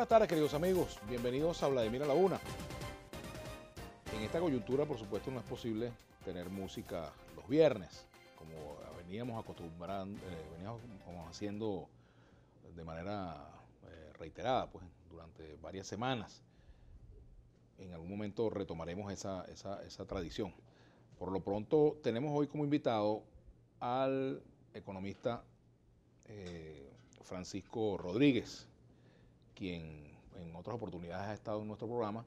Buenas tardes, queridos amigos. Bienvenidos a Vladimir a la Una. En esta coyuntura, por supuesto, no es posible tener música los viernes, como veníamos acostumbrando, veníamos como haciendo de manera reiterada, pues, durante varias semanas. En algún momento retomaremos esa tradición. Por lo pronto, tenemos hoy como invitado al economista Francisco Rodríguez, quien en otras oportunidades ha estado en nuestro programa,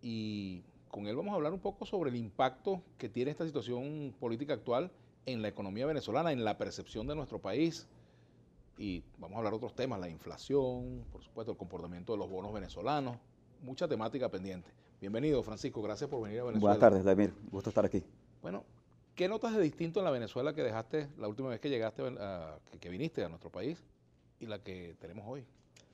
y con él vamos a hablar un poco sobre el impacto que tiene esta situación política actual en la economía venezolana, en la percepción de nuestro país, y vamos a hablar de otros temas, la inflación, por supuesto, el comportamiento de los bonos venezolanos, mucha temática pendiente. Bienvenido, Francisco, gracias por venir a Venezuela. Buenas tardes, Vladimir, gusto estar aquí. Bueno, ¿qué notas de distinto en la Venezuela que dejaste la última vez que llegaste, que viniste a nuestro país, y la que tenemos hoy?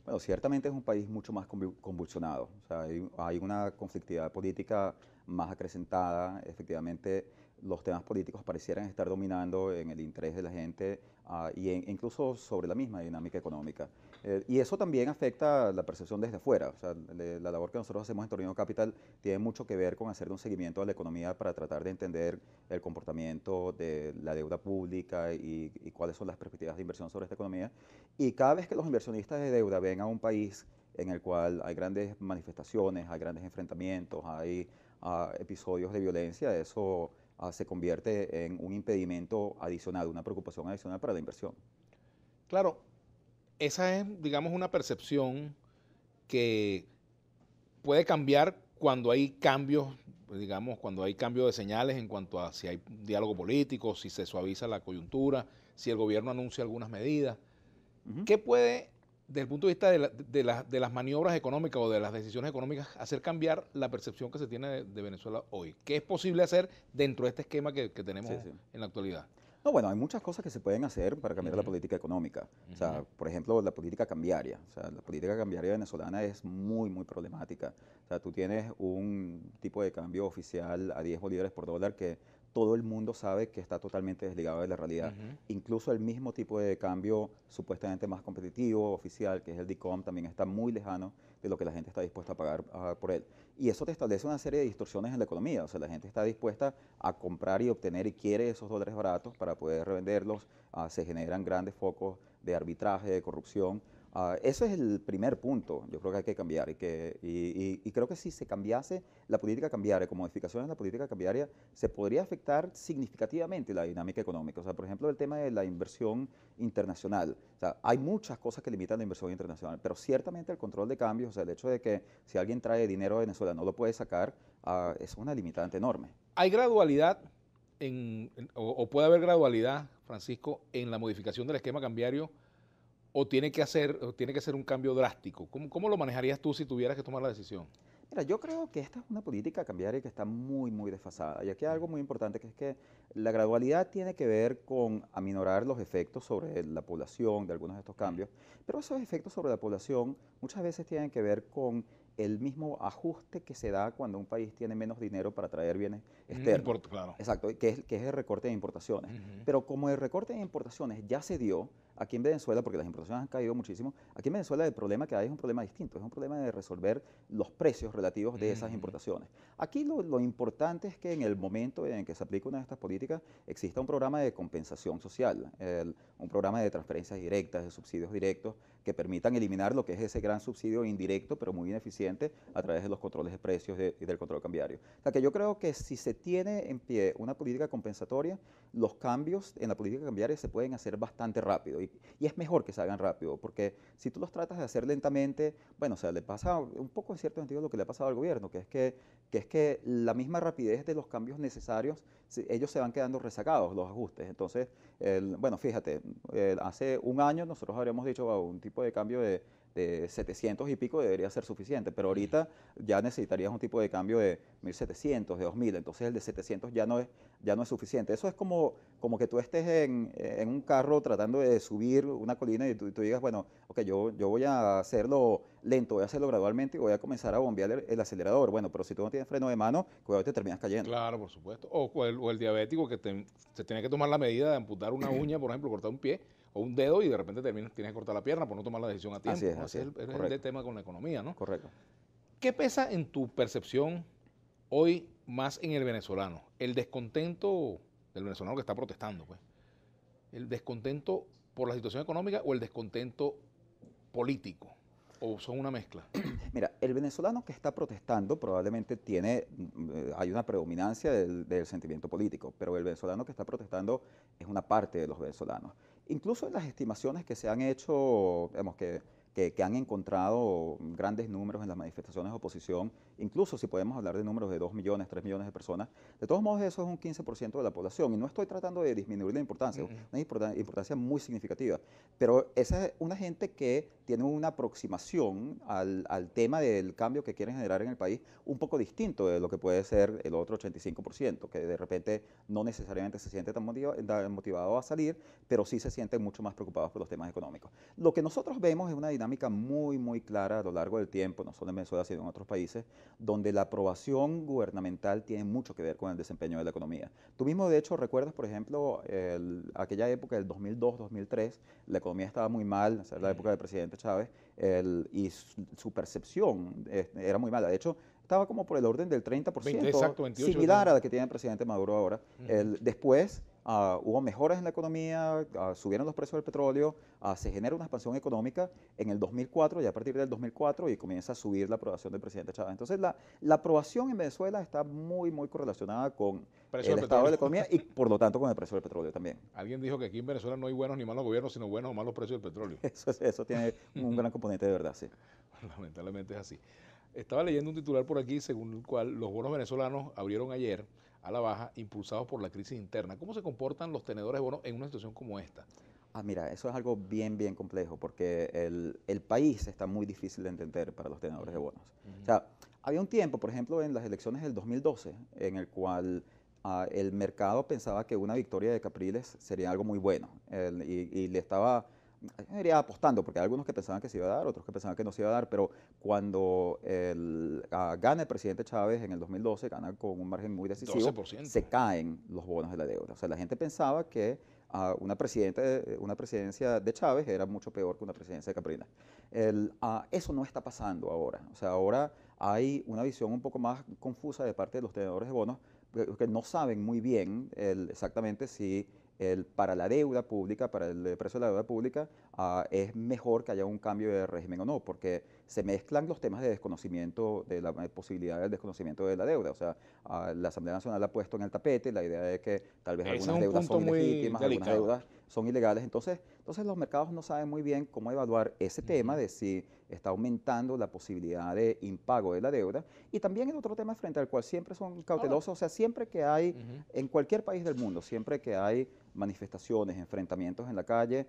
Bueno, ciertamente es un país mucho más convulsionado. O sea, hay una conflictividad política más acrecentada. Efectivamente, los temas políticos parecieran estar dominando en el interés de la gente incluso sobre la misma dinámica económica. Y eso también afecta la percepción desde afuera. O sea, la labor que nosotros hacemos en Torneo Capital tiene mucho que ver con hacer un seguimiento de la economía para tratar de entender el comportamiento de la deuda pública y cuáles son las perspectivas de inversión sobre esta economía. Y cada vez que los inversionistas de deuda ven a un país en el cual hay grandes manifestaciones, hay grandes enfrentamientos, hay episodios de violencia, eso se convierte en un impedimento adicional, una preocupación adicional para la inversión. Claro, esa es, digamos, una percepción que puede cambiar cuando hay cambios, digamos, cuando hay cambio de señales en cuanto a si hay diálogo político, si se suaviza la coyuntura, si el gobierno anuncia algunas medidas. ¿Qué puede, desde el punto de vista de las maniobras económicas o de las decisiones económicas, hacer cambiar la percepción que se tiene de Venezuela hoy? ¿Qué es posible hacer dentro de este esquema que tenemos en la actualidad? No, bueno, hay muchas cosas que se pueden hacer para cambiar la política económica. O sea, por ejemplo, la política cambiaria. O sea, la política cambiaria venezolana es muy, muy problemática. O sea, tú tienes un tipo de cambio oficial a 10 bolívares por dólar que todo el mundo sabe que está totalmente desligado de la realidad. Incluso el mismo tipo de cambio supuestamente más competitivo, oficial, que es el DICOM, también está muy lejano de lo que la gente está dispuesta a pagar por él. Y eso te establece una serie de distorsiones en la economía. O sea, la gente está dispuesta a comprar y obtener y quiere esos dólares baratos para poder revenderlos. Se generan grandes focos de arbitraje, de corrupción. Eso es el primer punto, yo creo que hay que cambiar y creo que si se cambiase la política cambiaria, con modificaciones en la política cambiaria, se podría afectar significativamente la dinámica económica. O sea, por ejemplo, el tema de la inversión internacional. O sea, hay muchas cosas que limitan la inversión internacional, pero ciertamente el control de cambios, o sea, el hecho de que si alguien trae dinero a Venezuela no lo puede sacar, es una limitante enorme. ¿Hay gradualidad o puede haber gradualidad, Francisco, en la modificación del esquema cambiario? ¿O tiene que ser un cambio drástico? ¿Cómo lo manejarías tú si tuvieras que tomar la decisión? Mira, yo creo que esta es una política cambiaria que está muy, muy desfasada. Y aquí hay algo muy importante, que es que la gradualidad tiene que ver con aminorar los efectos sobre la población de algunos de estos cambios, pero esos efectos sobre la población muchas veces tienen que ver con el mismo ajuste que se da cuando un país tiene menos dinero para traer bienes externos. Claro. Exacto, que es el recorte de importaciones. Pero como el recorte de importaciones ya se dio aquí en Venezuela, porque las importaciones han caído muchísimo, aquí en Venezuela el problema que hay es un problema distinto, es un problema de resolver los precios relativos de esas importaciones. Aquí lo importante es que en el momento en que se aplica una de estas políticas exista un programa de compensación social, un programa de transferencias directas, de subsidios directos, que permitan eliminar lo que es ese gran subsidio indirecto, pero muy ineficiente, a través de los controles de precios y del control cambiario. O sea que yo creo que si se tiene en pie una política compensatoria, los cambios en la política cambiaria se pueden hacer bastante rápido. Y es mejor que se hagan rápido, porque si tú los tratas de hacer lentamente, bueno, o sea, le pasa un poco en cierto sentido lo que le ha pasado al gobierno, que es que la misma rapidez de los cambios necesarios, ellos se van quedando rezagados, los ajustes. Entonces, bueno, fíjate, hace un año nosotros habríamos dicho, un tipo de cambio de 700 y pico debería ser suficiente, pero ahorita ya necesitarías un tipo de cambio de 1700, de 2000, entonces el de 700 ya no es suficiente. Eso es como que tú estés en un carro tratando de subir una colina y tú digas, bueno, ok, yo voy a hacerlo lento, voy a hacerlo gradualmente y voy a comenzar a bombear el acelerador. Bueno, pero si tú no tienes freno de mano, cuidado, te terminas cayendo. Claro, por supuesto. O el diabético que se tiene que tomar la medida de amputar una uña, por ejemplo, cortar un pie, o un dedo y de repente tienes que cortar la pierna por no tomar la decisión a tiempo. Así es, ¿no? así Ese es. es el tema con la economía, ¿no? Correcto. ¿Qué pesa en tu percepción hoy más en el venezolano? El descontento del venezolano que está protestando, pues. ¿El descontento por la situación económica o el descontento político? ¿O son una mezcla? Mira, el venezolano que está protestando probablemente hay una predominancia del sentimiento político, pero el venezolano que está protestando es una parte de los venezolanos. Incluso en las estimaciones que se han hecho, digamos que han encontrado grandes números en las manifestaciones de oposición, incluso si podemos hablar de números de 2 millones, 3 millones de personas, de todos modos eso es un 15% de la población y no estoy tratando de disminuir la importancia, es una importancia muy significativa, pero esa es una gente que tiene una aproximación al tema del cambio que quieren generar en el país un poco distinto de lo que puede ser el otro 85%, que de repente no necesariamente se siente tan motivado a salir, pero sí se sienten mucho más preocupados por los temas económicos. Lo que nosotros vemos es una dinámica muy, muy clara a lo largo del tiempo, no solo en Venezuela, sino en otros países, donde la aprobación gubernamental tiene mucho que ver con el desempeño de la economía. Tú mismo, de hecho, recuerdas, por ejemplo, aquella época del 2002-2003, la economía estaba muy mal, o sea, la época del presidente Chávez, y su percepción era muy mala. De hecho, estaba como por el orden del 30%, exacto, 28, similar a la que tiene el presidente Maduro ahora. Después hubo mejoras en la economía, subieron los precios del petróleo, se genera una expansión económica en el 2004 y a partir del 2004 y comienza a subir la aprobación del presidente Chávez. Entonces la aprobación en Venezuela está muy, muy correlacionada con el estado de la economía y por lo tanto con el precio del petróleo también. Alguien dijo que aquí en Venezuela no hay buenos ni malos gobiernos, sino buenos o malos precios del petróleo. Eso tiene un gran componente de verdad, sí. Lamentablemente es así. Estaba leyendo un titular por aquí según el cual los bonos venezolanos abrieron ayer a la baja, impulsados por la crisis interna. ¿Cómo se comportan los tenedores de bonos en una situación como esta? Mira, eso es algo bien, bien complejo porque el país está muy difícil de entender para los tenedores de bonos. O sea, había un tiempo, por ejemplo, en las elecciones del 2012, en el cual el mercado pensaba que una victoria de Capriles sería algo muy bueno y le estaba iría apostando, porque hay algunos que pensaban que se iba a dar, otros que pensaban que no se iba a dar, pero cuando gana el presidente Chávez en el 2012, gana con un margen muy decisivo, 12%. se caen los bonos de la deuda. O sea, la gente pensaba que una presidencia de Chávez era mucho peor que una presidencia de Capriles. Eso no está pasando ahora. O sea, ahora hay una visión un poco más confusa de parte de los tenedores de bonos, que no saben muy bien exactamente si para la deuda pública, para el precio de la deuda pública, es mejor que haya un cambio de régimen o no, porque se mezclan los temas de desconocimiento, de la posibilidad del desconocimiento de la deuda. O sea, la Asamblea Nacional ha puesto en el tapete la idea de que tal vez algunas deudas son ilegítimas, algunas deudas son ilegales. Entonces los mercados no saben muy bien cómo evaluar ese tema de si está aumentando la posibilidad de impago de la deuda. Y también el otro tema frente al cual siempre son cautelosos, o sea, siempre que hay, en cualquier país del mundo, siempre que hay manifestaciones, enfrentamientos en la calle,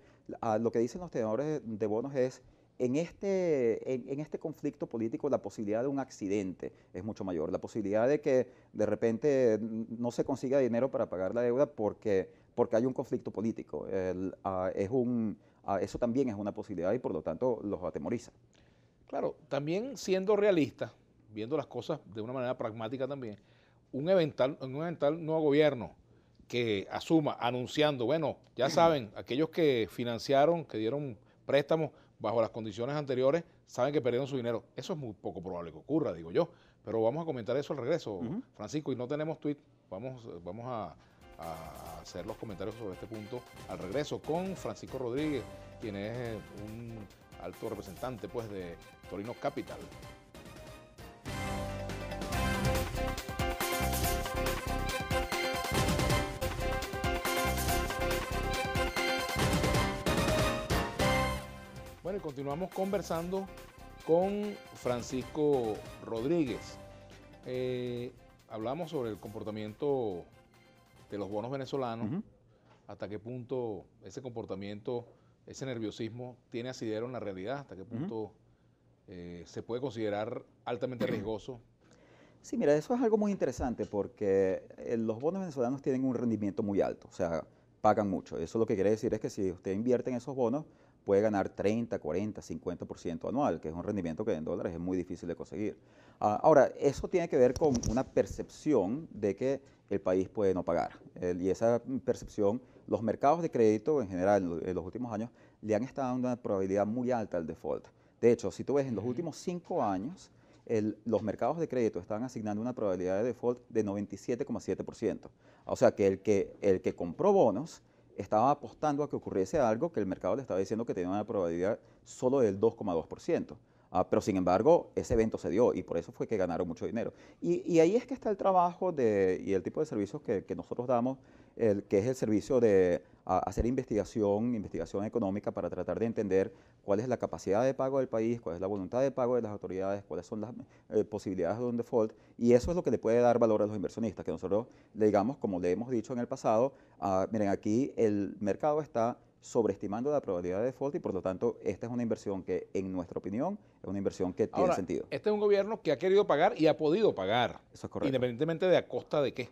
lo que dicen los tenedores de bonos es, en este conflicto político la posibilidad de un accidente es mucho mayor, la posibilidad de que de repente no se consiga dinero para pagar la deuda porque hay un conflicto político. Eso también es una posibilidad y por lo tanto los atemoriza. Claro, también siendo realista, viendo las cosas de una manera pragmática también, un eventual nuevo gobierno que asuma, anunciando, bueno, ya saben, aquellos que financiaron, que dieron préstamos bajo las condiciones anteriores, saben que perdieron su dinero. Eso es muy poco probable que ocurra, digo yo. Pero vamos a comentar eso al regreso, Francisco, y no tenemos tweet. Vamos a hacer los comentarios sobre este punto al regreso con Francisco Rodríguez, quien es un alto representante pues de Torino Capital. Bueno, y continuamos conversando con Francisco Rodríguez. Hablamos sobre el comportamiento de los bonos venezolanos, hasta qué punto ese comportamiento, ese nerviosismo tiene asidero en la realidad, hasta qué punto se puede considerar altamente riesgoso. Sí, mira, eso es algo muy interesante porque los bonos venezolanos tienen un rendimiento muy alto, o sea, pagan mucho. Eso lo que quiere decir es que si usted invierte en esos bonos, puede ganar 30, 40, 50% anual, que es un rendimiento que en dólares es muy difícil de conseguir. Ahora, eso tiene que ver con una percepción de que el país puede no pagar. Y esa percepción, los mercados de crédito en general en los últimos años le han estado dando una probabilidad muy alta al default. De hecho, si tú ves en los últimos 5 años, los mercados de crédito están asignando una probabilidad de default de 97,7%. O sea que el que compró bonos estaba apostando a que ocurriese algo que el mercado le estaba diciendo que tenía una probabilidad solo del 2,2%. Pero sin embargo, ese evento se dio y por eso fue que ganaron mucho dinero. Y ahí es que está el trabajo y el tipo de servicios que nosotros damos, que es el servicio de hacer investigación económica para tratar de entender cuál es la capacidad de pago del país, cuál es la voluntad de pago de las autoridades, cuáles son las posibilidades de un default. Y eso es lo que le puede dar valor a los inversionistas, que nosotros le digamos, como le hemos dicho en el pasado, miren, aquí el mercado está sobreestimando la probabilidad de default y por lo tanto esta es una inversión que en nuestra opinión es una inversión que tiene Ahora, sentido. este es un gobierno que ha querido pagar y ha podido pagar, Eso es correcto. independientemente de a costa de qué,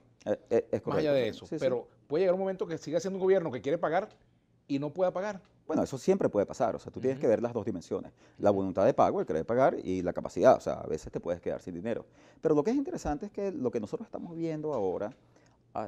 Es más allá correcto. de eso. Sí, sí. Pero puede llegar un momento que siga siendo un gobierno que quiere pagar y no pueda pagar. Bueno, eso siempre puede pasar, o sea, tú tienes que ver las dos dimensiones, la voluntad de pago, el querer pagar y la capacidad, o sea, a veces te puedes quedar sin dinero. Pero lo que es interesante es que lo que nosotros estamos viendo ahora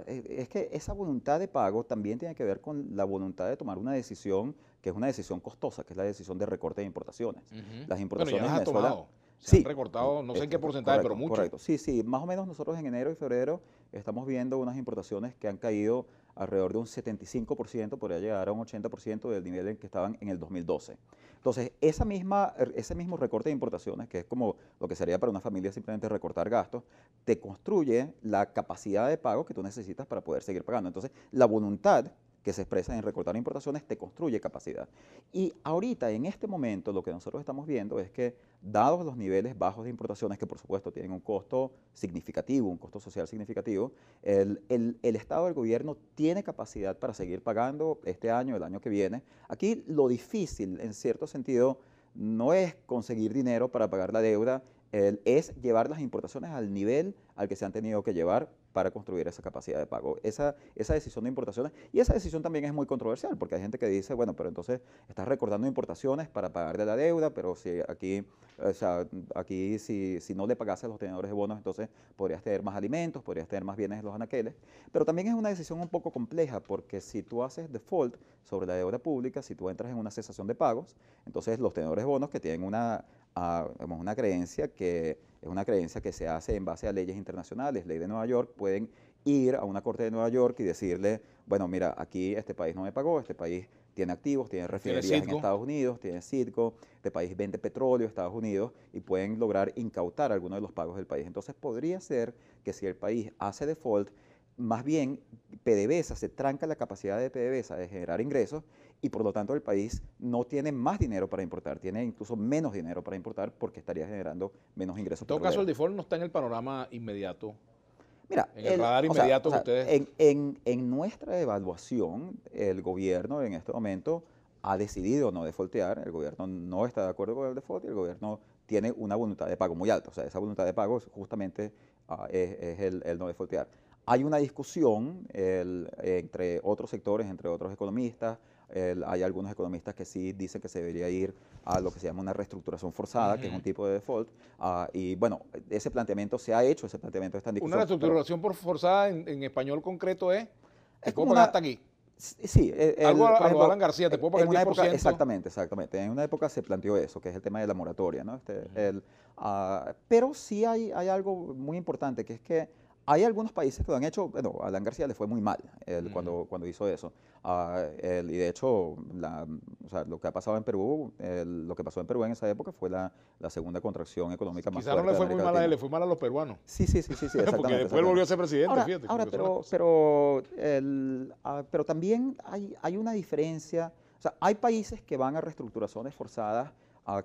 es que esa voluntad de pago también tiene que ver con la voluntad de tomar una decisión que es una decisión costosa, que es la decisión de recorte de importaciones. Las Bueno, ya importaciones las en ha Venezuela, tomado. Se han sí, recortado, no sé en qué porcentaje, correcto, pero mucho. correcto. Sí, sí, más o menos nosotros en enero y febrero estamos viendo unas importaciones que han caído alrededor de un 75%, podría llegar a un 80% del nivel en que estaban en el 2012. Entonces, ese mismo recorte de importaciones, que es como lo que sería para una familia simplemente recortar gastos, te construye la capacidad de pago que tú necesitas para poder seguir pagando. Entonces, la voluntad que se expresa en recortar importaciones te construye capacidad. Y ahorita, en este momento, lo que nosotros estamos viendo es que, dados los niveles bajos de importaciones, que por supuesto tienen un costo significativo, un costo social significativo, el Estado, el gobierno, tiene capacidad para seguir pagando este año, el año que viene. Aquí lo difícil, en cierto sentido, no es conseguir dinero para pagar la deuda, es llevar las importaciones al nivel al que se han tenido que llevar para construir esa capacidad de pago. Esa decisión de importaciones, y esa decisión también es muy controversial, porque hay gente que dice, bueno, pero entonces estás recortando importaciones para pagar de la deuda, pero si aquí, o sea, aquí si no le pagases a los tenedores de bonos, entonces podrías tener más alimentos, podrías tener más bienes en los anaqueles, pero también es una decisión un poco compleja, porque si tú haces default sobre la deuda pública, si tú entras en una cesación de pagos, entonces los tenedores de bonos que tienen una creencia que es una creencia que se hace en base a leyes internacionales, ley de Nueva York, pueden ir a una corte de Nueva York y decirle, bueno, mira, aquí este país no me pagó, este país tiene activos, tiene refinerías en Estados Unidos, tiene Citgo, este país vende petróleo a Estados Unidos y pueden lograr incautar algunos de los pagos del país. Entonces podría ser que si el país hace default, más bien PDVSA se tranca la capacidad de PDVSA de generar ingresos y por lo tanto el país no tiene más dinero para importar, tiene incluso menos dinero para importar porque estaría generando menos ingresos. En todo caso, el default no está en el panorama inmediato. Mira, en el radar inmediato de ustedes. En nuestra evaluación, el gobierno en este momento ha decidido no defaultear, el gobierno no está de acuerdo con el default y el gobierno tiene una voluntad de pago muy alta. O sea, esa voluntad de pago justamente es el no defaultear. Hay una discusión entre otros sectores, entre otros economistas. Hay algunos economistas que sí dicen que se debería ir a lo que se llama una reestructuración forzada, que es un tipo de default. Y bueno, ese planteamiento se ha hecho, ese planteamiento está en Una discusión. reestructuración por forzada en español concreto es, te Es puedo como pagar hasta aquí. Sí, Algo por a lo ejemplo, Alan García, te puedo pagar en el una época, 10%. exactamente. En una época se planteó eso, que es el tema de la moratoria, ¿no? Pero sí hay algo muy importante, que es que hay algunos países que lo han hecho, bueno, a Alan García le fue muy mal cuando hizo eso. Y de hecho, o sea, lo que ha pasado en Perú, lo que pasó en Perú en esa época fue la segunda contracción económica más Quizás no fuerte le fue de muy América mal a él, Latina. le fue mal a los peruanos. Sí, exactamente. Porque después él volvió a ser presidente, fíjate. Pero también hay una diferencia, o sea, hay países que van a reestructuraciones forzadas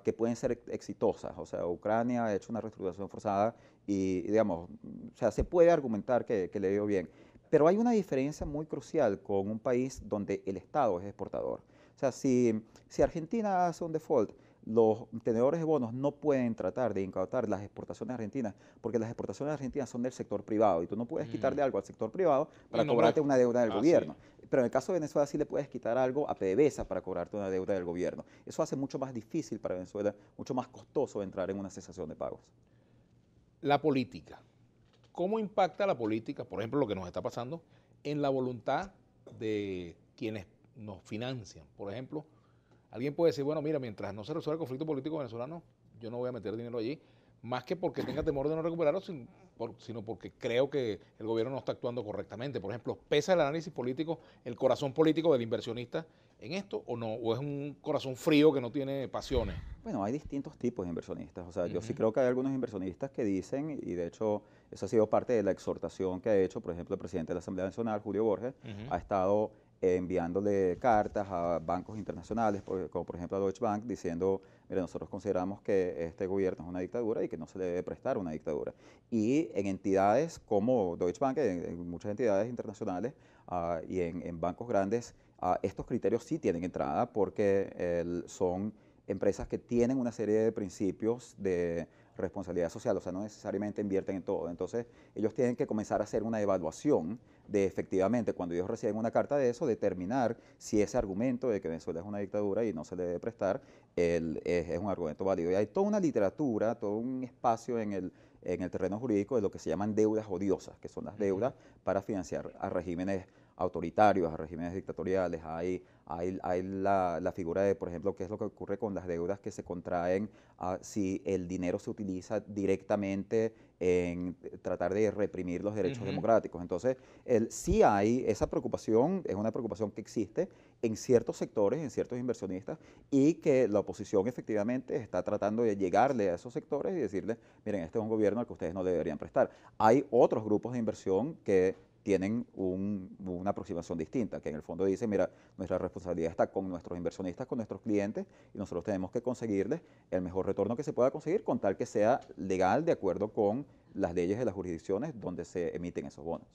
que pueden ser exitosas, o sea, Ucrania ha hecho una reestructuración forzada y, digamos, o sea, se puede argumentar que le dio bien, pero hay una diferencia muy crucial con un país donde el Estado es exportador. O sea, si Argentina hace un default, los tenedores de bonos no pueden tratar de incautar las exportaciones argentinas porque las exportaciones argentinas son del sector privado y tú no puedes quitarle algo al sector privado para cobrarte una deuda del gobierno. pero en el caso de Venezuela sí le puedes quitar algo a PDVSA para cobrarte una deuda del gobierno. Eso hace mucho más difícil para Venezuela, mucho más costoso entrar en una cesación de pagos. La política. ¿Cómo impacta la política, por ejemplo, lo que nos está pasando, en la voluntad de quienes nos financian? Por ejemplo, alguien puede decir, bueno, mira, mientras no se resuelva el conflicto político venezolano, yo no voy a meter dinero allí, más que porque tenga temor de no recuperarlo, sino porque creo que el gobierno no está actuando correctamente. Por ejemplo, ¿pesa el análisis político, el corazón político del inversionista en esto o no? ¿O es un corazón frío que no tiene pasiones? Bueno, hay distintos tipos de inversionistas. O sea, yo sí Ujú, creo que hay algunos inversionistas que dicen, y de hecho eso ha sido parte de la exhortación que ha hecho, por ejemplo, el presidente de la Asamblea Nacional, Julio Borges, ujú, ha estado enviándole cartas a bancos internacionales, como por ejemplo a Deutsche Bank, diciendo, mira, nosotros consideramos que este gobierno es una dictadura y que no se le debe prestar una dictadura. Y en entidades como Deutsche Bank, en muchas entidades internacionales y en bancos grandes, estos criterios sí tienen entrada porque son empresas que tienen una serie de principios de responsabilidad social, o sea, no necesariamente invierten en todo. Entonces, ellos tienen que comenzar a hacer una evaluación de efectivamente, cuando ellos reciben una carta de eso, determinar si ese argumento de que Venezuela es una dictadura y no se le debe prestar es un argumento válido. Y hay toda una literatura, todo un espacio en el terreno jurídico de lo que se llaman deudas odiosas, que son las ujú. deudas para financiar a regímenes autoritarios, a regímenes dictatoriales. Hay la figura de, por ejemplo, qué es lo que ocurre con las deudas que se contraen si el dinero se utiliza directamente en tratar de reprimir los derechos Ujú. democráticos. Entonces, sí hay esa preocupación, es una preocupación que existe en ciertos sectores, en ciertos inversionistas, y que la oposición efectivamente está tratando de llegarle a esos sectores y decirles, miren, este es un gobierno al que ustedes no le deberían prestar. Hay otros grupos de inversión que tienen una aproximación distinta, que en el fondo dicen, mira, nuestra responsabilidad está con nuestros inversionistas, con nuestros clientes, y nosotros tenemos que conseguirles el mejor retorno que se pueda conseguir con tal que sea legal de acuerdo con las leyes de las jurisdicciones donde se emiten esos bonos.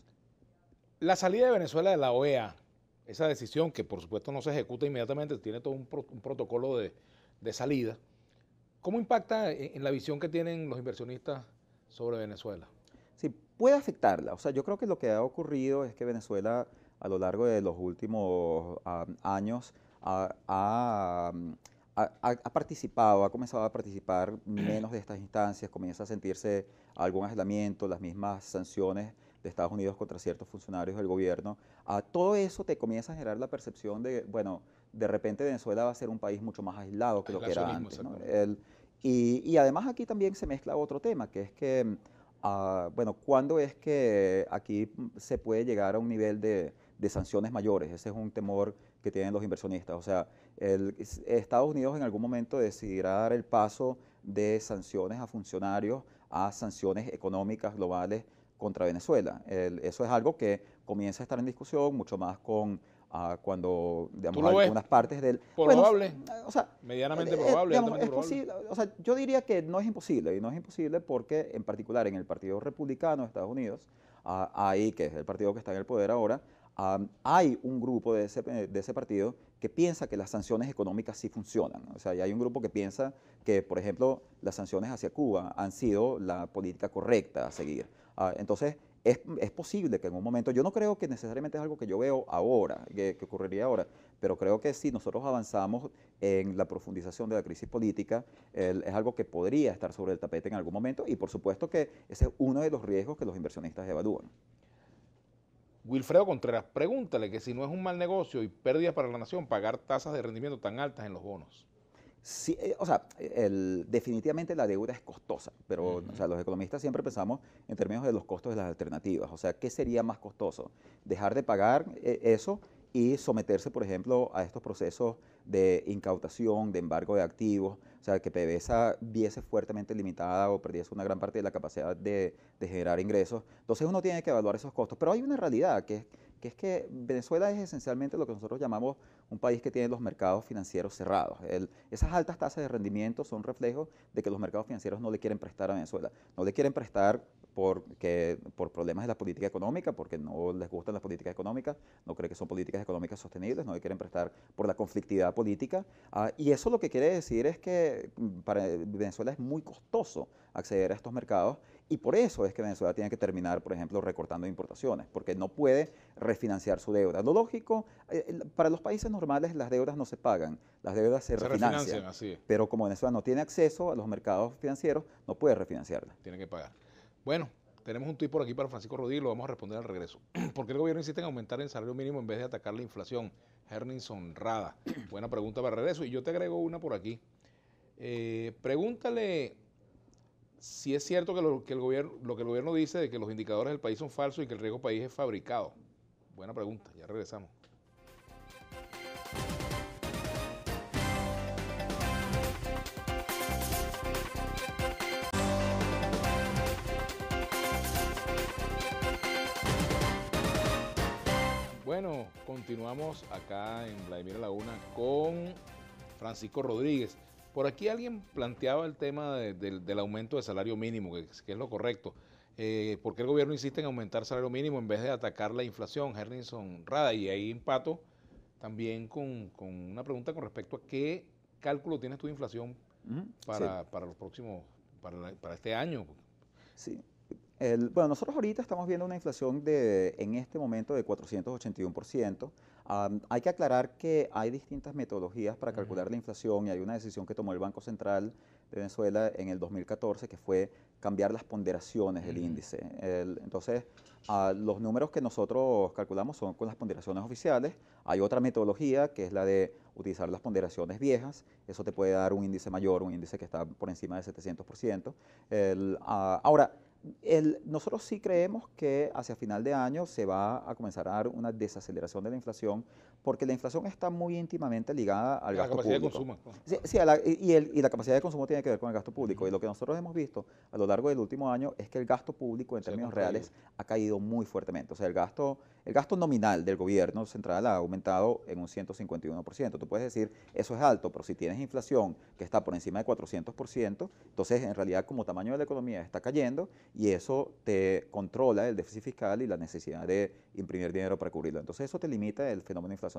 La salida de Venezuela de la OEA, esa decisión que por supuesto no se ejecuta inmediatamente, tiene todo un protocolo de salida, ¿cómo impacta en la visión que tienen los inversionistas sobre Venezuela? Sí, puede afectarla. O sea, yo creo que lo que ha ocurrido es que Venezuela a lo largo de los últimos años ha participado, ha comenzado a participar menos de estas instancias, comienza a sentirse algún aislamiento, las mismas sanciones de Estados Unidos contra ciertos funcionarios del gobierno. Todo eso te comienza a generar la percepción de, bueno, de repente Venezuela va a ser un país mucho más aislado que lo que era Aislacionismo, antes, ¿no? exactamente. Y además aquí también se mezcla otro tema, que es que bueno, ¿cuándo es que aquí se puede llegar a un nivel de sanciones mayores? Ese es un temor que tienen los inversionistas. O sea, Estados Unidos en algún momento decidirá dar el paso de sanciones a funcionarios a sanciones económicas globales contra Venezuela. Eso es algo que comienza a estar en discusión mucho más con cuando, ¿Tú digamos, lo ves algunas partes del... Bueno, probable, o sea, medianamente probable, digamos, altamente es probable? posible, o sea, yo diría que no es imposible, y no es imposible porque en particular en el Partido Republicano de Estados Unidos, ahí que es el partido que está en el poder ahora, hay un grupo de ese partido que piensa que las sanciones económicas sí funcionan. O sea, y hay un grupo que piensa que, por ejemplo, las sanciones hacia Cuba han sido la política correcta a seguir. Entonces, es posible que en un momento, yo no creo que necesariamente es algo que yo veo ahora, que ocurriría ahora, pero creo que si nosotros avanzamos en la profundización de la crisis política, es algo que podría estar sobre el tapete en algún momento y por supuesto que ese es uno de los riesgos que los inversionistas evalúan. Wilfredo Contreras, pregúntale que si no es un mal negocio y pérdida para la nación pagar tasas de rendimiento tan altas en los bonos. Sí, o sea, definitivamente la deuda es costosa, pero o Ujú. sea, los economistas siempre pensamos en términos de los costos de las alternativas. O sea, ¿qué sería más costoso? Dejar de pagar eso y someterse, por ejemplo, a estos procesos de incautación, de embargo de activos, o sea, que PDVSA viese fuertemente limitada o perdiese una gran parte de la capacidad de generar ingresos. Entonces uno tiene que evaluar esos costos. Pero hay una realidad que es que Venezuela es esencialmente lo que nosotros llamamos un país que tiene los mercados financieros cerrados. Esas altas tasas de rendimiento son reflejo de que los mercados financieros no le quieren prestar a Venezuela. No le quieren prestar por problemas de la política económica, porque no les gustan las políticas económicas, no creen que son políticas económicas sostenibles, no le quieren prestar por la conflictividad política. Y eso lo que quiere decir es que para Venezuela es muy costoso acceder a estos mercados Y por eso es que Venezuela tiene que terminar, por ejemplo, recortando importaciones, porque no puede refinanciar su deuda. Lo lógico, para los países normales las deudas no se pagan, las deudas se Se refinancian. refinancian, así es. Pero como Venezuela no tiene acceso a los mercados financieros, no puede refinanciarla. Tiene que pagar. Bueno, tenemos un tuit por aquí para Francisco Rodríguez, lo vamos a responder al regreso. ¿Por qué el gobierno insiste en aumentar el salario mínimo en vez de atacar la inflación? Hernison Rada. Buena pregunta para el regreso. Y yo te agrego una por aquí. Pregúntale si es cierto que lo que el gobierno dice de que los indicadores del país son falsos y que el riesgo país es fabricado. Buena pregunta, ya regresamos. Bueno, continuamos acá en Vladimir Laguna con Francisco Rodríguez. Por aquí alguien planteaba el tema del aumento de salario mínimo, que es lo correcto. ¿Por qué el gobierno insiste en aumentar salario mínimo en vez de atacar la inflación? Hernison Rada, y ahí empato también con una pregunta con respecto a qué cálculo tienes tú de inflación Sí. para los próximos, para este año. Sí. Bueno, nosotros ahorita estamos viendo una inflación en este momento de 481%. Hay que aclarar que hay distintas metodologías para calcular la inflación y hay una decisión que tomó el Banco Central de Venezuela en el 2014 que fue cambiar las ponderaciones del índice. Entonces, los números que nosotros calculamos son con las ponderaciones oficiales. Hay otra metodología que es la de utilizar las ponderaciones viejas. Eso te puede dar un índice mayor, un índice que está por encima de 700%. Ahora, nosotros sí creemos que hacia final de año se va a comenzar a dar una desaceleración de la inflación, porque la inflación está muy íntimamente ligada al La gasto capacidad de público. consumo. Sí, sí, y la capacidad de consumo tiene que ver con el gasto público. Y lo que nosotros hemos visto a lo largo del último año es que el gasto público en Se ha términos contraído. reales ha caído muy fuertemente. O sea, el gasto nominal del gobierno central ha aumentado en un 151%. Tú puedes decir, eso es alto, pero si tienes inflación que está por encima de 400%, entonces en realidad como tamaño de la economía está cayendo y eso te controla el déficit fiscal y la necesidad de imprimir dinero para cubrirlo. Entonces eso te limita el fenómeno inflacionario.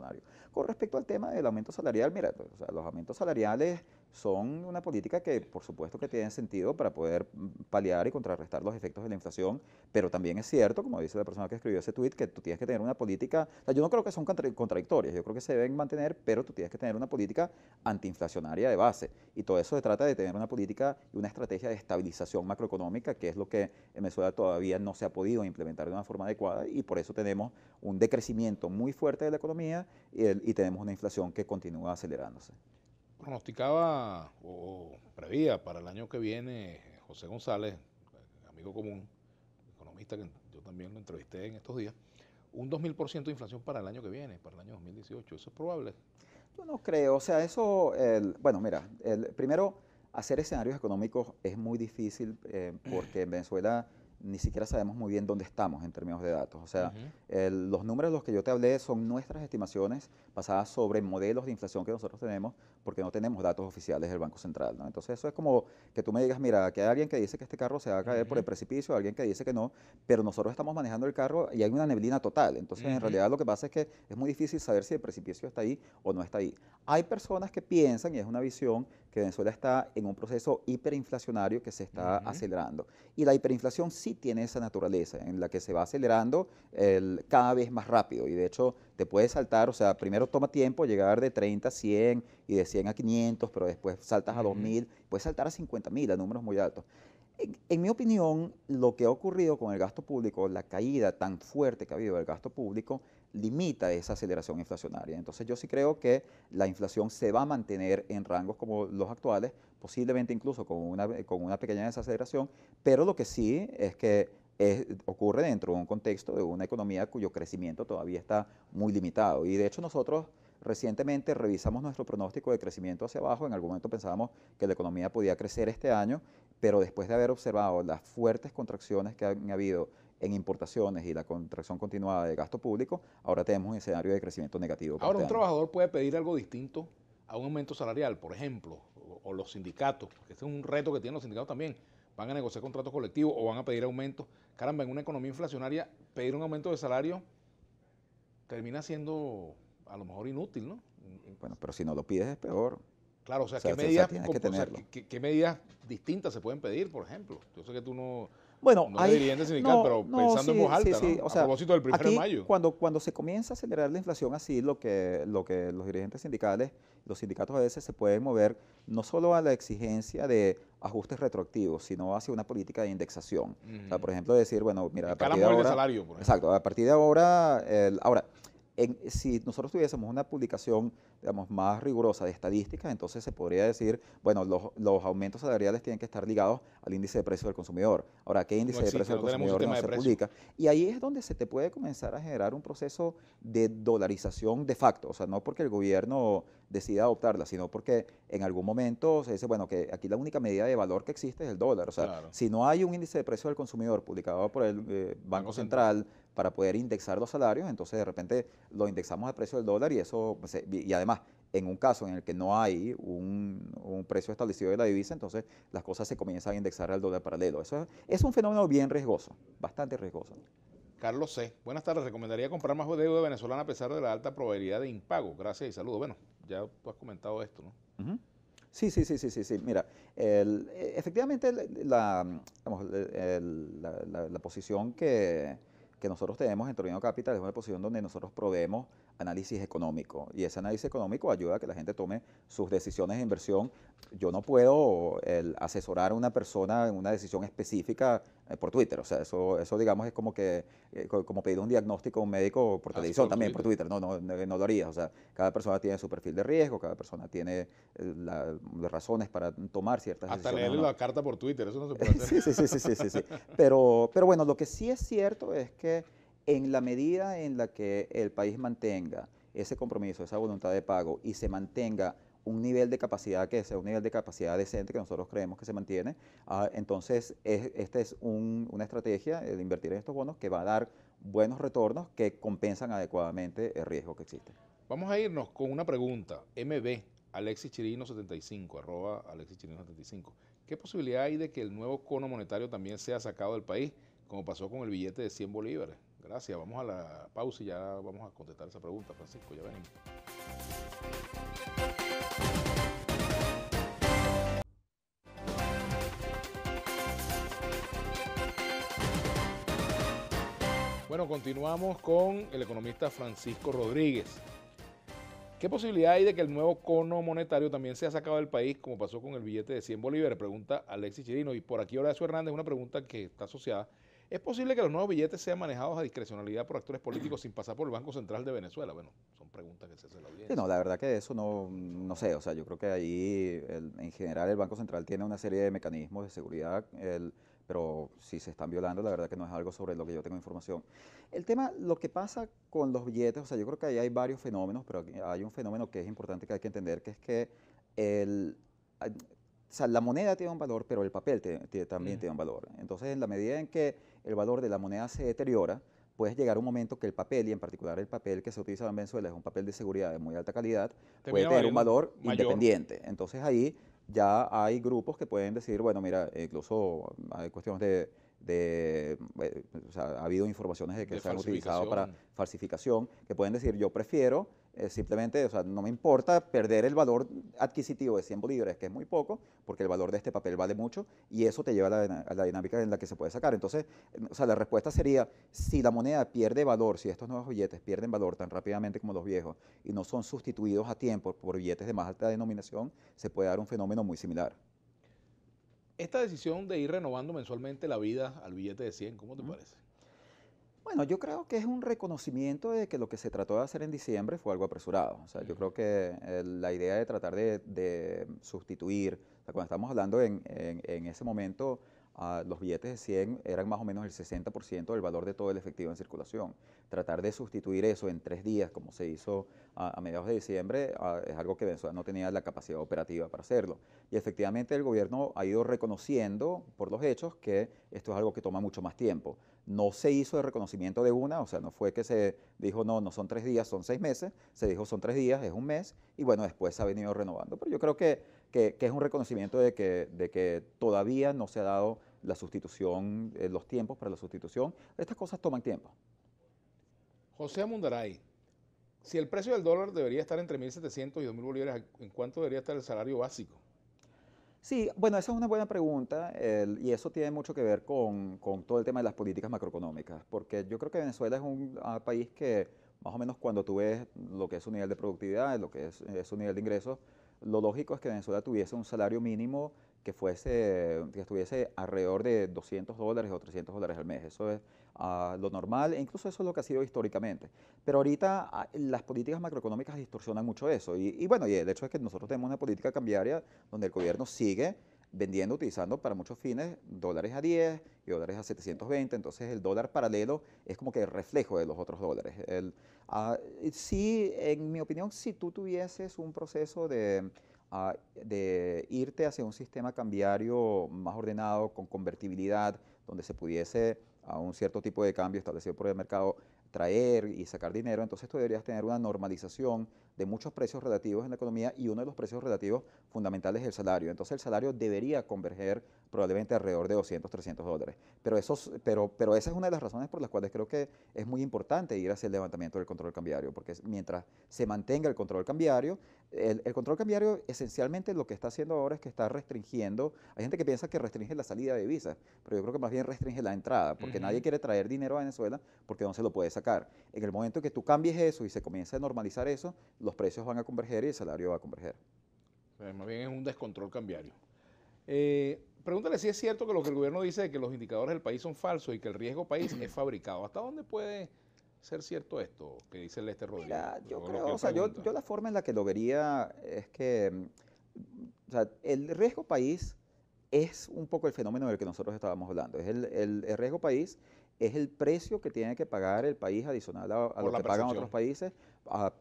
Con respecto al tema del aumento salarial, mira, o sea, los aumentos salariales son una política que por supuesto que tiene sentido para poder paliar y contrarrestar los efectos de la inflación, pero también es cierto, como dice la persona que escribió ese tuit, que tú tienes que tener una política, o sea, yo no creo que son contradictorias, yo creo que se deben mantener, pero tú tienes que tener una política antiinflacionaria de base. Y todo eso se trata de tener una política y una estrategia de estabilización macroeconómica, que es lo que en Venezuela todavía no se ha podido implementar de una forma adecuada, y por eso tenemos un decrecimiento muy fuerte de la economía y tenemos una inflación que continúa acelerándose. Pronosticaba o prevía para el año que viene José González, amigo común, economista que yo también lo entrevisté en estos días, un 2000% de inflación para el año que viene, para el año 2018. ¿Eso es probable? Yo no creo, o sea, eso, bueno, mira, primero, hacer escenarios económicos es muy difícil porque en Venezuela ni siquiera sabemos muy bien dónde estamos en términos de datos. O sea, los números de los que yo te hablé son nuestras estimaciones basadas sobre modelos de inflación que nosotros tenemos porque no tenemos datos oficiales del Banco Central, ¿no? Entonces eso es como que tú me digas, mira, que hay alguien que dice que este carro se va a caer por el precipicio, alguien que dice que no, pero nosotros estamos manejando el carro y hay una neblina total. Entonces en realidad lo que pasa es que es muy difícil saber si el precipicio está ahí o no está ahí. Hay personas que piensan, y es una visión, que Venezuela está en un proceso hiperinflacionario que se está acelerando. Y la hiperinflación sí tiene esa naturaleza, en la que se va acelerando cada vez más rápido. Y de hecho te puede saltar, o sea, primero toma tiempo llegar de 30 a 100 y de 100 a 500, pero después saltas a 2000, puedes saltar a 50.000, a números muy altos. En mi opinión, lo que ha ocurrido con el gasto público, la caída tan fuerte que ha habido del gasto público, limita esa aceleración inflacionaria. Entonces yo sí creo que la inflación se va a mantener en rangos como los actuales, posiblemente incluso con una pequeña desaceleración, pero lo que sí es que ocurre dentro de un contexto de una economía cuyo crecimiento todavía está muy limitado. Y de hecho nosotros recientemente revisamos nuestro pronóstico de crecimiento hacia abajo. En algún momento pensábamos que la economía podía crecer este año, pero después de haber observado las fuertes contracciones que han habido en importaciones y la contracción continuada de gasto público, ahora tenemos un escenario de crecimiento negativo para Ahora, este un año. trabajador puede pedir algo distinto a un aumento salarial, por ejemplo, o los sindicatos, porque este es un reto que tienen los sindicatos también. Van a negociar contratos colectivos o van a pedir aumentos. Caramba, en una economía inflacionaria, pedir un aumento de salario termina siendo a lo mejor inútil, ¿no? Bueno, pero si no lo pides es peor. Claro, o sea, O sea, ¿qué medidas, tienes que o sea, tenerlo. qué medidas distintas se pueden pedir, por ejemplo? Yo sé que tú no Bueno, No de dirigente sindical, pero pensando en voz sí, alta, sí. ¿no? O A sea, propósito del 1 de aquí mayo. cuando se comienza a acelerar la inflación así, lo que los dirigentes sindicales, los sindicatos a veces se pueden mover no solo a la exigencia de ajustes retroactivos, sino hacia una política de indexación. O sea, por ejemplo, decir, bueno, mira, a partir de Escalamos el de ahora, salario, por ejemplo. exacto, a partir de ahora, ahora, si nosotros tuviésemos una publicación, digamos, más rigurosa de estadísticas, entonces se podría decir, bueno, los aumentos salariales tienen que estar ligados al índice de precio del consumidor. Ahora, ¿qué No índice de existe, precio del no tenemos un consumidor no sistema de se precios. publica? Y ahí es donde se te puede comenzar a generar un proceso de dolarización de facto. O sea, no porque el gobierno decida adoptarla, sino porque en algún momento se dice, bueno, que aquí la única medida de valor que existe es el dólar. O sea, Claro. si no hay un índice de precio del consumidor publicado por el Banco Central para poder indexar los salarios, entonces de repente lo indexamos al precio del dólar y eso, pues, y además, en un caso en el que no hay un precio establecido de la divisa, entonces las cosas se comienzan a indexar al dólar paralelo. Eso es un fenómeno bien riesgoso, bastante riesgoso. Carlos C. Buenas tardes. Recomendaría comprar más deuda venezolana a pesar de la alta probabilidad de impago. Gracias y saludos. Bueno, ya tú has comentado esto, ¿no? Ujú. Sí, sí, sí, sí, sí, sí. Mira, efectivamente digamos, la posición que nosotros tenemos en Torino Capital es una posición donde nosotros proveemos análisis económico y ese análisis económico ayuda a que la gente tome sus decisiones de inversión. Yo no puedo asesorar a una persona en una decisión específica por Twitter, o sea, eso digamos es como que como pedir un diagnóstico a un médico por Así televisión por también, por Twitter. Twitter, no lo haría, o sea, cada persona tiene su perfil de riesgo, cada persona tiene las razones para tomar ciertas Hasta decisiones o leerle no. la carta por Twitter, eso no se puede hacer. Sí, sí, sí, sí, sí, sí, sí. Pero bueno, lo que sí es cierto es que en la medida en la que el país mantenga ese compromiso, esa voluntad de pago y se mantenga un nivel de capacidad que sea un nivel de capacidad decente que nosotros creemos que se mantiene, entonces esta es una estrategia de invertir en estos bonos que va a dar buenos retornos que compensan adecuadamente el riesgo que existe. Vamos a irnos con una pregunta. MB, Alexis Chirino 75, arroba Alexis Chirino 75. ¿Qué posibilidad hay de que el nuevo cono monetario también sea sacado del país, como pasó con el billete de 100 bolívares? Gracias. Vamos a la pausa y ya vamos a contestar esa pregunta, Francisco. Ya venimos. Bueno, continuamos con el economista Francisco Rodríguez. ¿Qué posibilidad hay de que el nuevo cono monetario también sea sacado del país, como pasó con el billete de 100 bolívares? Pregunta Alexis Chirino. Y por aquí Horacio Hernández, una pregunta que está asociada. ¿Es posible que los nuevos billetes sean manejados a discrecionalidad por actores políticos sin pasar por el Banco Central de Venezuela? Bueno, son preguntas que se hace la Sí, no, audiencia. la verdad que eso no sé, o sea, yo creo que ahí en general el Banco Central tiene una serie de mecanismos de seguridad, pero si se están violando, la verdad que no es algo sobre lo que yo tengo información. El tema, lo que pasa con los billetes, o sea, yo creo que ahí hay varios fenómenos, pero hay un fenómeno que es importante que hay que entender, que es que el, o sea, la moneda tiene un valor, pero el papel también tiene un valor. Entonces, en la medida en que el valor de la moneda se deteriora, puedes llegar a un momento que el papel, y en particular el papel que se utiliza en Venezuela, es un papel de seguridad de muy alta calidad, puede Termina tener un valiendo valor mayor. independiente. Entonces ahí ya hay grupos que pueden decir, bueno, mira, incluso hay cuestiones o sea, ha habido informaciones de que De se han utilizado para falsificación. falsificación, que pueden decir, yo prefiero simplemente, o sea, no me importa perder el valor adquisitivo de 100 bolívares, que es muy poco, porque el valor de este papel vale mucho, y eso te lleva a la dinámica en la que se puede sacar. Entonces, o sea, la respuesta sería, si la moneda pierde valor, si estos nuevos billetes pierden valor tan rápidamente como los viejos y no son sustituidos a tiempo por billetes de más alta denominación, se puede dar un fenómeno muy similar. Esta decisión de ir renovando mensualmente la vida al billete de 100, ¿cómo te ¿Mm? parece? Bueno, yo creo que es un reconocimiento de que lo que se trató de hacer en diciembre fue algo apresurado. O sea, yo creo que la idea de tratar de sustituir, o sea, cuando estamos hablando en ese momento, los billetes de 100 eran más o menos el 60% del valor de todo el efectivo en circulación. Tratar de sustituir eso en 3 días, como se hizo a mediados de diciembre, es algo que Venezuela no tenía la capacidad operativa para hacerlo. Y efectivamente el gobierno ha ido reconociendo por los hechos que esto es algo que toma mucho más tiempo. No se hizo el reconocimiento de una, o sea, no fue que se dijo, no son 3 días, son 6 meses, se dijo son 3 días, es un mes, y bueno, después se ha venido renovando. Pero yo creo que es un reconocimiento de que todavía no se ha dado la sustitución, los tiempos para la sustitución. Estas cosas toman tiempo. José Amundaray, si el precio del dólar debería estar entre 1.700 y 2.000 bolívares, ¿en cuánto debería estar el salario básico? Sí, bueno, esa es una buena pregunta y eso tiene mucho que ver con todo el tema de las políticas macroeconómicas, porque yo creo que Venezuela es un país que más o menos cuando tú ves lo que es su nivel de productividad, lo que es su nivel de ingresos, lo lógico es que Venezuela tuviese un salario mínimo que estuviese alrededor de $200 o $300 al mes. Eso es lo normal e incluso eso es lo que ha sido históricamente. Pero ahorita las políticas macroeconómicas distorsionan mucho eso. Y bueno, y el hecho es que nosotros tenemos una política cambiaria donde el gobierno sigue vendiendo, utilizando para muchos fines dólares a 10 y dólares a 720. Entonces el dólar paralelo es como que el reflejo de los otros dólares. Sí, en mi opinión, si tú tuvieses un proceso de irte hacia un sistema cambiario más ordenado, con convertibilidad, donde se pudiese a un cierto tipo de cambio establecido por el mercado traer y sacar dinero, entonces tú deberías tener una normalización de muchos precios relativos en la economía y uno de los precios relativos fundamentales es el salario. Entonces el salario debería converger probablemente alrededor de 200, $300. Pero esa es una de las razones por las cuales creo que es muy importante ir hacia el levantamiento del control cambiario, porque mientras se mantenga el control cambiario, el control cambiario esencialmente lo que está haciendo ahora es que está restringiendo, hay gente que piensa que restringe la salida de divisas, pero yo creo que más bien restringe la entrada, porque nadie quiere traer dinero a Venezuela porque no se lo puede sacar. En el momento que tú cambies eso y se comience a normalizar eso, los precios van a converger y el salario va a converger. Más bien es un descontrol cambiario. Pregúntale si es cierto que lo que el gobierno dice de que los indicadores del país son falsos y que el riesgo país es fabricado. ¿Hasta dónde puede ser cierto esto que dice Lester Rodríguez? Mira, yo O lo creo, que o él sea, pregunta. yo la forma en la que lo vería es que, o sea, el riesgo país es un poco el fenómeno del que nosotros estábamos hablando. El riesgo país es el precio que tiene que pagar el país adicional a Por lo la que pagan otros percepción. países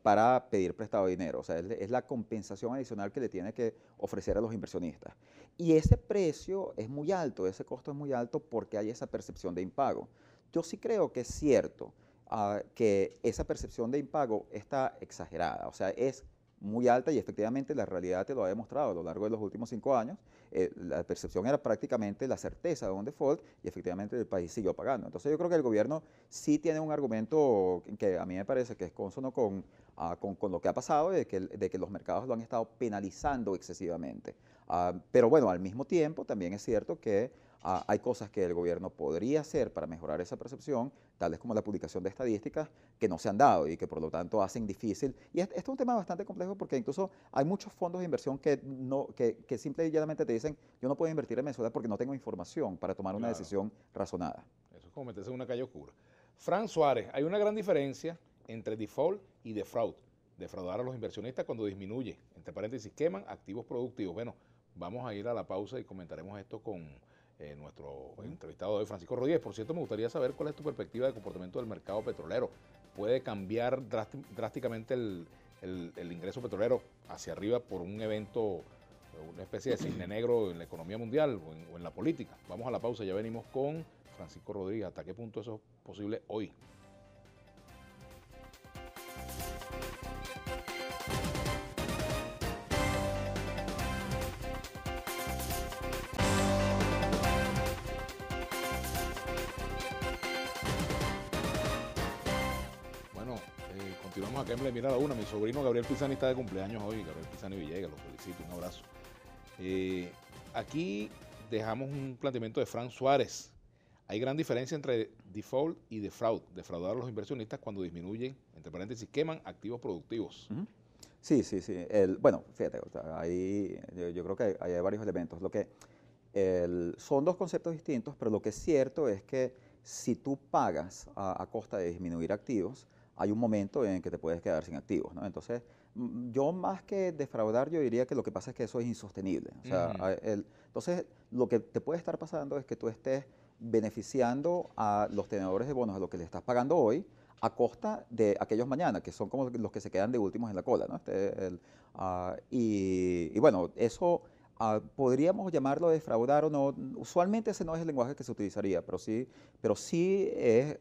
para pedir prestado dinero. O sea, es la compensación adicional que le tiene que ofrecer a los inversionistas. Y ese precio es muy alto, ese costo es muy alto porque hay esa percepción de impago. Yo sí creo que es cierto que esa percepción de impago está exagerada, o sea, es muy alta y efectivamente la realidad te lo ha demostrado a lo largo de los últimos 5 años. La percepción era prácticamente la certeza de un default y efectivamente el país siguió pagando. Entonces yo creo que el gobierno sí tiene un argumento que a mí me parece que es consono con lo que ha pasado, de que los mercados lo han estado penalizando excesivamente. Pero bueno, al mismo tiempo también es cierto que hay cosas que el gobierno podría hacer para mejorar esa percepción, tales como la publicación de estadísticas que no se han dado y que por lo tanto hacen difícil. Y esto es un tema bastante complejo porque incluso hay muchos fondos de inversión que simple y llanamente te dicen, yo no puedo invertir en Venezuela porque no tengo información para tomar una Claro. decisión razonada. Eso es como meterse en una calle oscura. Fran Suárez, hay una gran diferencia entre default y defraud. Defraudar a los inversionistas cuando disminuye, entre paréntesis, queman activos productivos. Bueno, vamos a ir a la pausa y comentaremos esto con nuestro entrevistado de hoy, Francisco Rodríguez. Por cierto, me gustaría saber cuál es tu perspectiva de comportamiento del mercado petrolero. ¿Puede cambiar drásticamente el ingreso petrolero hacia arriba por un evento, una especie de cisne negro en la economía mundial o en la política? Vamos a la pausa, ya venimos con Francisco Rodríguez. ¿Hasta qué punto eso es posible hoy? Bueno, continuamos acá en Le Mira la Una. Mi sobrino Gabriel Pisani está de cumpleaños hoy. Gabriel Pisani Villegas, lo felicito, un abrazo. Aquí dejamos un planteamiento de Fran Suárez. Hay gran diferencia entre default y defraud. Defraudar a los inversionistas cuando disminuyen, entre paréntesis, queman activos productivos. Sí, sí, sí. Bueno, fíjate, o sea, yo creo que hay varios elementos. Son dos conceptos distintos, pero lo que es cierto es que si tú pagas a costa de disminuir activos, hay un momento en que te puedes quedar sin activos, ¿no? Entonces, yo más que defraudar, yo diría que lo que pasa es que eso es insostenible. O sea, entonces, lo que te puede estar pasando es que tú estés beneficiando a los tenedores de bonos a lo que le estás pagando hoy, a costa de aquellos mañana, que son como los que se quedan de últimos en la cola, ¿no? Y bueno, eso podríamos llamarlo defraudar o no. Usualmente ese no es el lenguaje que se utilizaría, pero sí es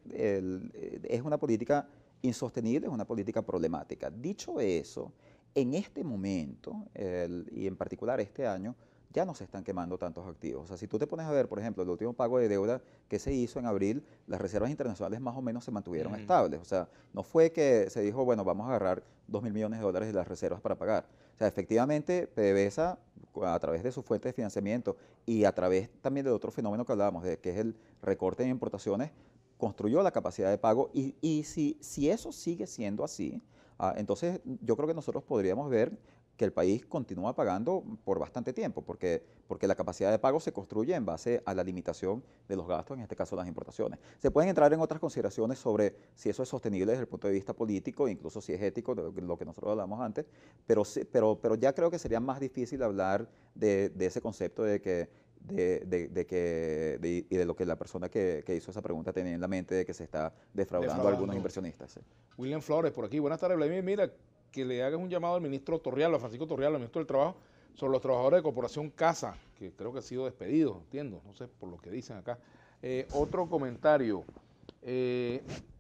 una política insostenible, es una política problemática. Dicho eso, en este momento, y en particular este año, ya no se están quemando tantos activos. O sea, si tú te pones a ver, por ejemplo, el último pago de deuda que se hizo en abril, las reservas internacionales más o menos se mantuvieron estables. O sea, no fue que se dijo, bueno, vamos a agarrar 2.000 millones de dólares de las reservas para pagar. O sea, efectivamente, PDVSA, a través de su fuente de financiamiento y a través también de otro fenómeno que hablábamos, de que es el recorte de importaciones, construyó la capacidad de pago y si eso sigue siendo así, entonces yo creo que nosotros podríamos ver que el país continúa pagando por bastante tiempo, porque la capacidad de pago se construye en base a la limitación de los gastos, en este caso las importaciones. Se pueden entrar en otras consideraciones sobre si eso es sostenible desde el punto de vista político, incluso si es ético, de lo que nosotros hablamos antes, pero ya creo que sería más difícil hablar de ese concepto de que y de lo que la persona que hizo esa pregunta tenía en la mente, de que se está defraudando a algunos inversionistas. Sí. William Flores, por aquí. Buenas tardes, Vladimir. Mira, que le hagas un llamado al ministro Torrialba, a Francisco Torrialba, al ministro del Trabajo, sobre los trabajadores de Corporación Casa, que creo que han sido despedidos, entiendo, no sé, por lo que dicen acá. Otro comentario.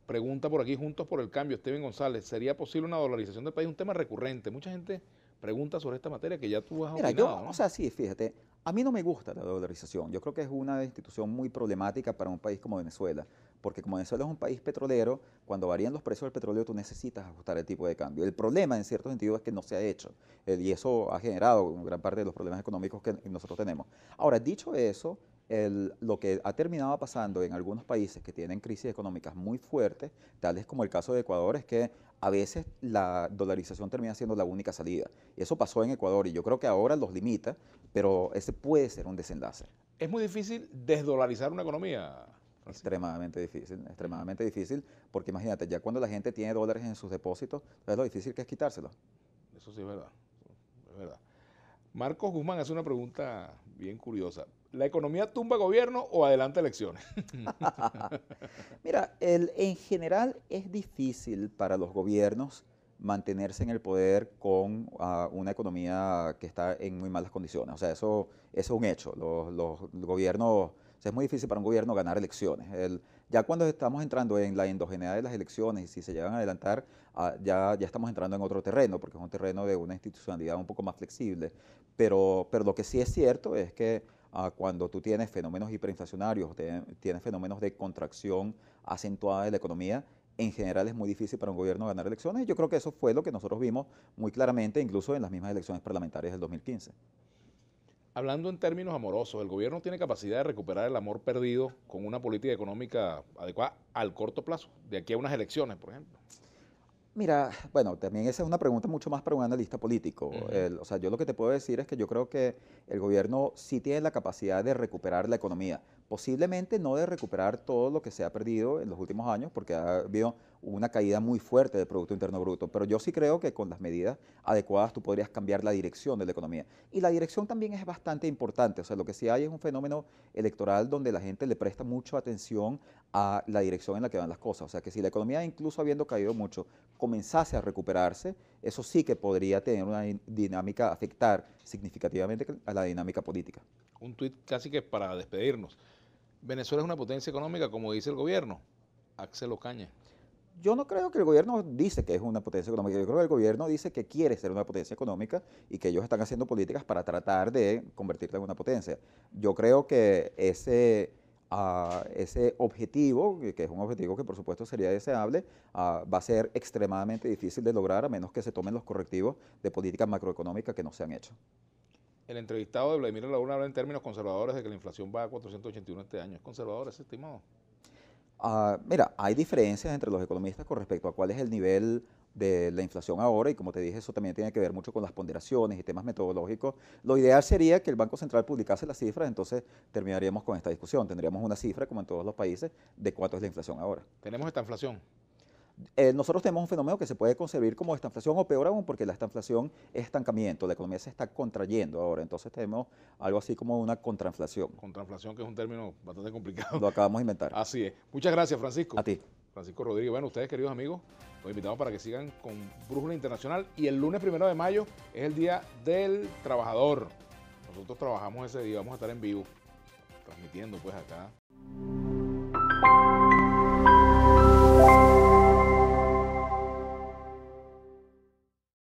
Pregunta por aquí, Juntos por el Cambio, Steven González, ¿sería posible una dolarización del país? Un tema recurrente. Mucha gente pregunta sobre esta materia que ya tú has opinado, ¿no? O sea, sí, fíjate, a mí no me gusta la dolarización. Yo creo que es una institución muy problemática para un país como Venezuela, porque como Venezuela es un país petrolero, cuando varían los precios del petróleo tú necesitas ajustar el tipo de cambio. El problema, en cierto sentido, es que no se ha hecho, y eso ha generado gran parte de los problemas económicos que nosotros tenemos. Ahora, dicho eso, lo que ha terminado pasando en algunos países que tienen crisis económicas muy fuertes, tales como el caso de Ecuador, es que a veces la dolarización termina siendo la única salida. Y eso pasó en Ecuador y yo creo que ahora los limita, pero ese puede ser un desenlace. Es muy difícil desdolarizar una economía, Francisco. Extremadamente difícil, porque imagínate, ya cuando la gente tiene dólares en sus depósitos, ¿sabes lo difícil que es quitárselos? Eso sí es verdad, es verdad. Marcos Guzmán hace una pregunta bien curiosa. ¿La economía tumba gobierno o adelanta elecciones? Mira, en general es difícil para los gobiernos mantenerse en el poder con una economía que está en muy malas condiciones. O sea, eso es un hecho. Los gobiernos, o sea, es muy difícil para un gobierno ganar elecciones. Ya cuando estamos entrando en la endogeneidad de las elecciones y si se llegan a adelantar, ya estamos entrando en otro terreno, porque es un terreno de una institucionalidad un poco más flexible. Pero lo que sí es cierto es que cuando tú tienes fenómenos hiperinflacionarios, tienes fenómenos de contracción acentuada de la economía, en general es muy difícil para un gobierno ganar elecciones. Y yo creo que eso fue lo que nosotros vimos muy claramente, incluso en las mismas elecciones parlamentarias del 2015. Hablando en términos amorosos, ¿el gobierno tiene capacidad de recuperar el amor perdido con una política económica adecuada al corto plazo, de aquí a unas elecciones, por ejemplo? Mira, bueno, también esa es una pregunta mucho más para un analista político. O sea, yo lo que te puedo decir es que yo creo que el gobierno sí tiene la capacidad de recuperar la economía. Posiblemente no de recuperar todo lo que se ha perdido en los últimos años, porque ha habido una caída muy fuerte del Producto Interno Bruto. Pero yo sí creo que con las medidas adecuadas tú podrías cambiar la dirección de la economía. Y la dirección también es bastante importante. O sea, lo que sí hay es un fenómeno electoral donde la gente le presta mucha atención a la dirección en la que van las cosas. O sea, que si la economía, incluso habiendo caído mucho, comenzase a recuperarse, eso sí que podría tener una dinámica, afectar significativamente a la dinámica política. Un tuit casi que para despedirnos. Venezuela es una potencia económica, como dice el gobierno. Axel Ocaña. Yo no creo que el gobierno dice que es una potencia económica, yo creo que el gobierno dice que quiere ser una potencia económica y que ellos están haciendo políticas para tratar de convertirla en una potencia. Yo creo que ese objetivo, que es un objetivo que por supuesto sería deseable, va a ser extremadamente difícil de lograr a menos que se tomen los correctivos de política macroeconómica que no se han hecho. El entrevistado de Vladimir Laguna habla en términos conservadores de que la inflación va a 481 este año. ¿Es conservador ese estimado? Mira, hay diferencias entre los economistas con respecto a cuál es el nivel de la inflación ahora y como te dije, eso también tiene que ver mucho con las ponderaciones y temas metodológicos. Lo ideal sería que el Banco Central publicase las cifras, entonces terminaríamos con esta discusión. Tendríamos una cifra, como en todos los países, de cuánto es la inflación ahora. ¿Tenemos esta inflación? Nosotros tenemos un fenómeno que se puede concebir como estanflación o peor aún, porque la estanflación es estancamiento, la economía se está contrayendo ahora, entonces tenemos algo así como una contrainflación. Contrainflación, que es un término bastante complicado. Lo acabamos de inventar. Así es. Muchas gracias, Francisco. A ti. Francisco Rodríguez. Bueno, ustedes, queridos amigos, los invitamos para que sigan con Brújula Internacional y el lunes 1 de mayo es el Día del Trabajador. Nosotros trabajamos ese día, vamos a estar en vivo, transmitiendo pues acá.